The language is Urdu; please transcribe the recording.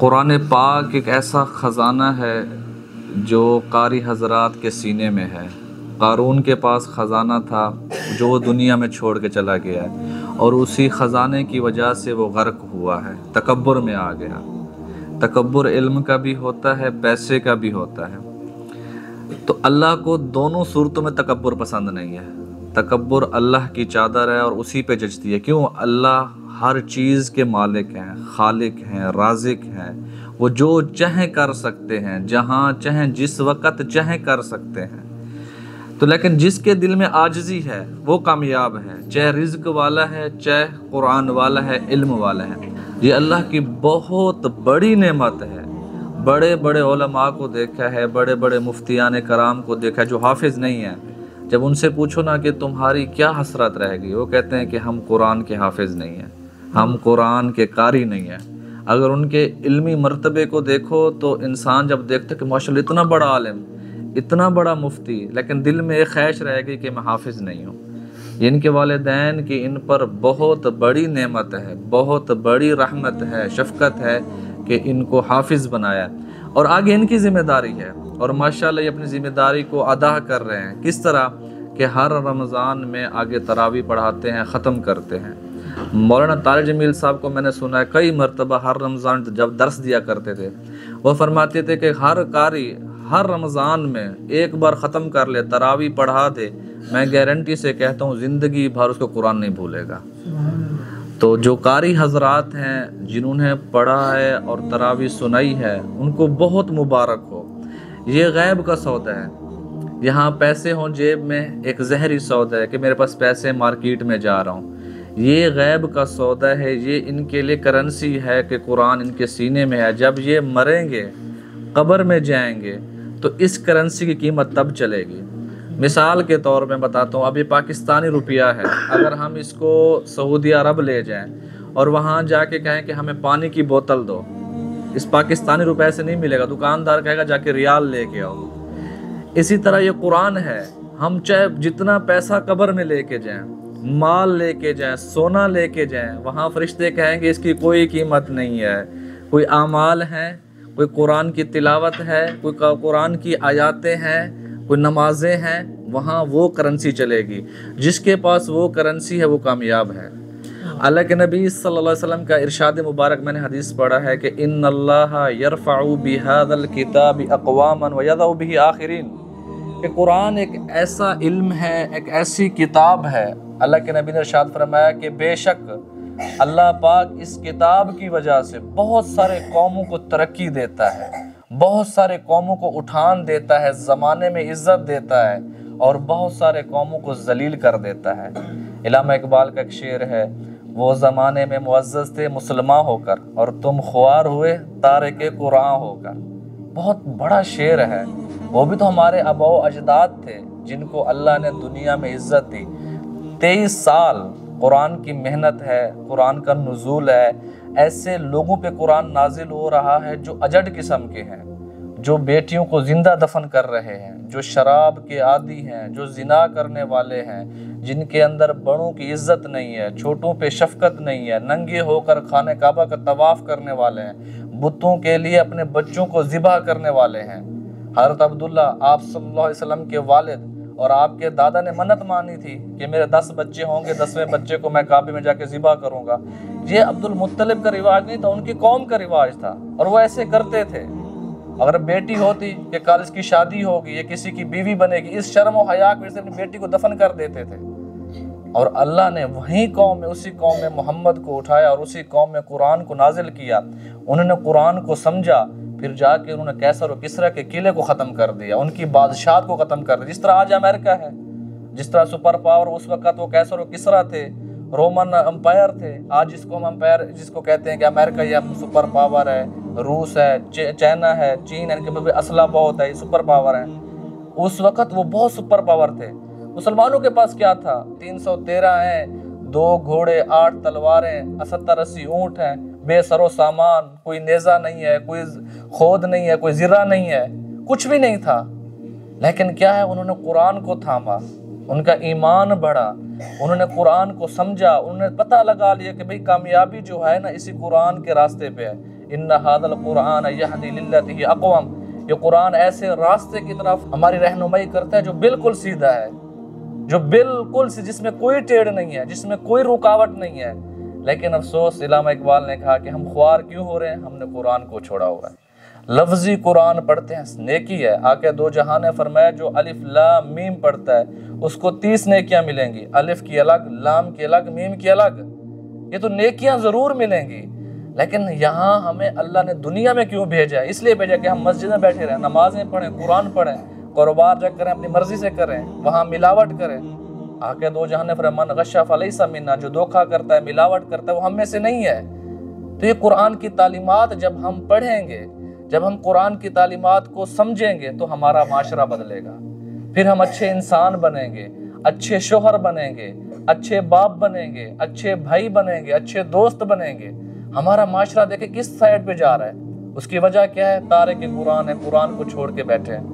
قرآن پاک ایک ایسا خزانہ ہے جو قاری حضرات کے سینے میں ہے۔ قارون کے پاس خزانہ تھا جو وہ دنیا میں چھوڑ کے چلا گیا ہے، اور اسی خزانے کی وجہ سے وہ غرق ہوا ہے، تکبر میں آ گیا۔ تکبر علم کا بھی ہوتا ہے، پیسے کا بھی ہوتا ہے۔ تو اللہ کو دونوں صورتوں میں تکبر پسند نہیں ہے۔ تکبر اللہ کی چادر ہے اور اسی پہ جچتی ہے۔ کیوں؟ اللہ ہر چیز کے مالک ہیں، خالق ہیں، رازق ہیں۔ وہ جو چاہیں کر سکتے ہیں، جہاں چاہیں جس وقت چاہیں کر سکتے ہیں۔ تو لیکن جس کے دل میں عاجزی ہے وہ کامیاب ہے، چاہے رزق والا ہے، چاہے قرآن والا ہے، علم والا ہے۔ یہ اللہ کی بہت بڑی نعمت ہے۔ بڑے بڑے علماء کو دیکھا ہے، بڑے بڑے مفتیان کرام کو دیکھا ہے جو حافظ نہیں ہیں۔ جب ان سے پوچھو نا کہ تمہاری کیا حسرت رہے گی، وہ کہتے ہیں کہ ہم قرآن کے حافظ نہیں ہیں، ہم قرآن کے قاری نہیں ہیں۔ اگر ان کے علمی مرتبے کو دیکھو تو انسان جب دیکھتا کہ ماشاءاللہ اتنا بڑا عالم، اتنا بڑا مفتی، لیکن دل میں ایک خواہش رہے گی کہ میں حافظ نہیں ہوں۔ ان کے والدین کی ان پر بہت بڑی نعمت ہے، بہت بڑی رحمت ہے، شفقت ہے کہ ان کو حافظ بنایا، اور آگے ان کی ذمہ داری ہے، اور ماشاءاللہ یہ اپنی ذمہ داری کو ادا کر رہے ہیں۔ کس طرح کہ ہر رمضان میں آگے تراویح پڑھاتے ہیں، ختم کرتے ہیں۔ مولانا طارق جمیل صاحب کو میں نے سنا ہے کئی مرتبہ ہر رمضان جب درس دیا کرتے تھے، وہ فرماتے تھے کہ ہر قاری ہر رمضان میں ایک بار ختم کر لے، تراویح پڑھا دے، میں گارنٹی سے کہتا ہوں زندگی بھر اس کو قرآن نہیں بھولے گا۔ تو جو قاری حضرات ہیں جنہوں نے پڑھا ہے اور تراویح سنائی ہے، ان کو بہت مبارک ہو۔ یہ غیب کا سودا ہے۔ یہاں پیسے ہوں جیب میں ایک زہری سودا ہے کہ میرے پاس پیسے مارکیٹ میں جا رہا ہوں، یہ غیب کا سودا ہے۔ یہ ان کے لیے کرنسی ہے کہ قرآن ان کے سینے میں ہے۔ جب یہ مریں گے، قبر میں جائیں گے، تو اس کرنسی کی قیمت تب چلے گی۔ مثال کے طور میں بتاتا ہوں، ابھی پاکستانی روپیہ ہے، اگر ہم اس کو سعودی عرب لے جائیں اور وہاں جا کے کہیں کہ ہمیں پانی کی بوتل دو، اس پاکستانی روپے سے نہیں ملے گا، دکاندار کہے گا جا کے ریال لے کے آؤ۔ اسی طرح یہ قرآن ہے، ہم چاہے جتنا پیسہ قبر میں لے کے جائیں، مال لے کے جائیں، سونا لے کے جائیں، وہاں فرشتے کہیں گے اس کی کوئی قیمت نہیں ہے۔ کوئی اعمال ہیں، کوئی قرآن کی تلاوت ہے، کوئی قرآن کی آیاتیں ہیں، کوئی نمازیں ہیں، وہاں وہ کرنسی چلے گی۔ جس کے پاس وہ کرنسی ہے وہ کامیاب ہے۔ اللہ کے نبی صلی اللہ علیہ وسلم کا ارشاد مبارک میں نے حدیث پڑھا ہے کہ ان اللہ یرفع بہذا الکتاب اقواما ویضع بہ آخرین، کہ قرآن ایک ایسا علم ہے، ایک ایسی کتاب ہے۔ اللہ کے نبی نے ارشاد فرمایا کہ بے شک اللہ پاک اس کتاب کی وجہ سے بہت سارے قوموں کو ترقی دیتا ہے، بہت سارے قوموں کو اٹھان دیتا ہے، زمانے میں عزت دیتا ہے، اور بہت سارے قوموں کو ذلیل کر دیتا ہے۔ علامہ اقبال کا ایک شعر ہے، وہ زمانے میں معزز تھے مسلمان ہو کر، اور تم خوار ہوئے تارک قرآن ہو کر۔ بہت بڑا شعر ہے۔ وہ بھی تو ہمارے آباء و اجداد تھے جن کو اللہ نے دنیا میں عزت دی۔ 23 سال قرآن کی محنت ہے، قرآن کا نزول ہے، ایسے لوگوں پہ قرآن نازل ہو رہا ہے جو اجڑ قسم کے ہیں، جو بیٹیوں کو زندہ دفن کر رہے ہیں، جو شراب کے عادی ہیں، جو زنا کرنے والے ہیں، جن کے اندر بڑوں کی عزت نہیں ہے، چھوٹوں پہ شفقت نہیں ہے، ننگے ہو کر خانہ کعبہ کا طواف کرنے والے ہیں، بتوں کے لیے اپنے بچوں کو ذبح کرنے والے ہیں۔ حضرت عبداللہ آپ صلی اللہ علیہ وسلم کے والد اور آپ کے دادا نے منت مانی تھی کہ میرے 10 بچے ہوں گے، 10ویں بچے کو میں کعبے میں جا کے ذبح کروں گا۔ یہ عبد المطلب کا رواج نہیں تھا، ان کی قوم کا رواج تھا، اور وہ ایسے کرتے تھے۔ اگر بیٹی ہوتی کہ کل اس کی شادی ہوگی، یہ کسی کی بیوی بنے گی، اس شرم و حیا کی وجہ سے اپنی بیٹی کو دفن کر دیتے تھے۔ اور اللہ نے وہیں قوم میں، اسی قوم میں محمد کو اٹھایا اور اسی قوم میں قرآن کو نازل کیا۔ انہوں نے قرآن کو سمجھا، پھر جا کے انہوں نے کیسر و کسریٰ کے قلعے کو ختم کر دیا، ان کی بادشاہت کو ختم کر دیا۔ جس طرح آج امریکہ ہے، جس طرح سپر پاور اس وقت وہ کیسر و کسریٰ تھے، رومن امپائر تھے، آج جس کو ہم امپائر جس کو کہتے ہیں کہ امریکہ یہ سپر پاور ہے، روس ہے، چائنا ہے، چین ہے، ان کے پاس اسلحہ بہت ہے، یہ سپر پاور ہیں۔ اس وقت وہ بہت سپر پاور تھے۔ مسلمانوں کے پاس کیا تھا؟ 313 ہیں، 2 گھوڑے، 8 تلواریں، 70-80 اونٹ ہیں، بے سر و سامان، کوئی نیزہ نہیں ہے، کوئی خود نہیں ہے، کوئی زرہ نہیں ہے، کچھ بھی نہیں تھا۔ لیکن کیا ہے، انہوں نے قرآن کو تھاما، ان کا ایمان بڑھا، انہوں نے قرآن کو سمجھا، انہوں نے پتہ لگا لیا کہ بھئی کامیابی جو ہے نا اسی قرآن کے راستے پہ ہے، ان ھذا القرآن یہدی للتی ہی اقوم، یہ قرآن ایسے راستے کی طرف ہماری رہنمائی کرتا ہے جو بالکل سیدھا ہے، جو بالکل جس میں کوئی ٹیڑھ نہیں ہے، جس میں کوئی رکاوٹ نہیں ہے۔ لیکن افسوس، علامہ اقبال نے کہا کہ ہم خوار کیوں ہو رہے ہیں؟ ہم نے قرآن کو چھوڑا ہوا ہے۔ لفظی قرآن پڑھتے ہیں نیکی ہے، آقا دو جہاں نے فرمایا جو الف لام میم پڑھتا ہے اس کو 30 نیکیاں ملیں گی، الف کی الگ، لام کی الگ، میم کی الگ، یہ تو نیکیاں ضرور ملیں گی۔ لیکن یہاں ہمیں اللہ نے دنیا میں کیوں بھیجا ہے؟ اس لیے بھیجا کہ ہم مسجد میں بیٹھے رہیں، نمازیں پڑھیں، قرآن پڑھیں، کاروبار جا کریں، اپنی مرضی سے کریں، وہاں ملاوٹ کریں۔ آقا دو جہاں نے فرمایا من غش فلیس منا، جو دھوکہ کرتا ہے، ملاوٹ کرتا ہے، وہ ہم میں سے نہیں ہے۔ تو یہ قرآن کی تعلیمات جب ہم پڑھیں گے، جب ہم قرآن کی تعلیمات کو سمجھیں گے تو ہمارا معاشرہ بدلے گا، پھر ہم اچھے انسان بنیں گے، اچھے شوہر بنیں گے، اچھے باپ بنیں گے، اچھے بھائی بنیں گے، اچھے دوست بنیں گے۔ ہمارا معاشرہ دیکھیں کس سائڈ پہ جا رہا ہے، اس کی وجہ کیا ہے؟ تارک قرآن ہے، قرآن کو چھوڑ کے بیٹھے ہیں۔